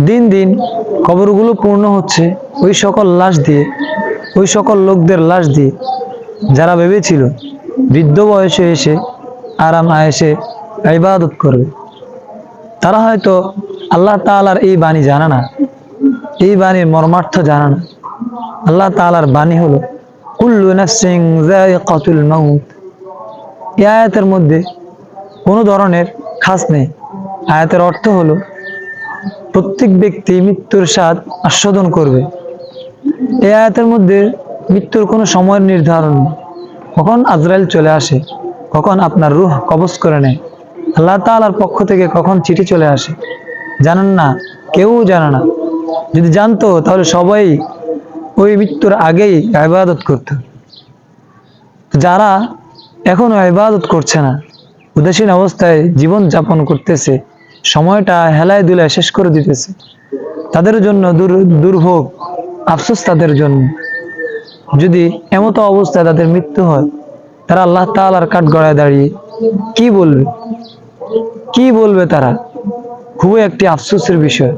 দিন দিন কবরগুলো পূর্ণ হচ্ছে ওই সকল লাশ দিয়ে, ওই সকল লোকদের লাশ দিয়ে যারা ভেবেছিল বৃদ্ধ বয়সে এসে আরাম আয়েসে ইবাদত করবে। তারা হয়তো আল্লাহ তাআলার এই বাণী জানে না, এই বাণীর মর্মার্থ জানে না। আল্লাহ তাআলার বাণী হলো কুল্লু নাফসিন যায়িকাতুল মাউত। এই আয়াতের মধ্যে কোনো ধরনের খাস নেই। আয়াতের অর্থ হলো প্রত্যেক ব্যক্তি মৃত্যুর স্বাদ আস্বাদন করবে। এই আয়াতের মধ্যে মৃত্যুর কোনো সময়ের নির্ধারণ নেই, কখন আজরাইল চলে আসে, কখন আপনার রূহ কবজ করে নেয়, আল্লাহ তাআলার পক্ষ থেকে কখন চিঠি চলে আসে, জানেন না, কেউ জানে না। যদি জানতো তাহলে সবাই ওই মৃত্যুর আগেই ইবাদত করত। যারা এখনো ইবাদত করছে না, উদাসীন অবস্থায় জীবন যাপন করতেছে, সময়টা হেলায় দুলায় শেষ করে দিতেছে, তাদের জন্য দুর্ভোগ, আফসোস তাদের জন্য। যদি এমতো অবস্থায় তাদের মৃত্যু হয়, তারা আল্লাহ তাআলার কাঠগড়ায় দাঁড়িয়ে কি বলবে, কি বলবে তারা? খুবই একটি আফসোসের বিষয়।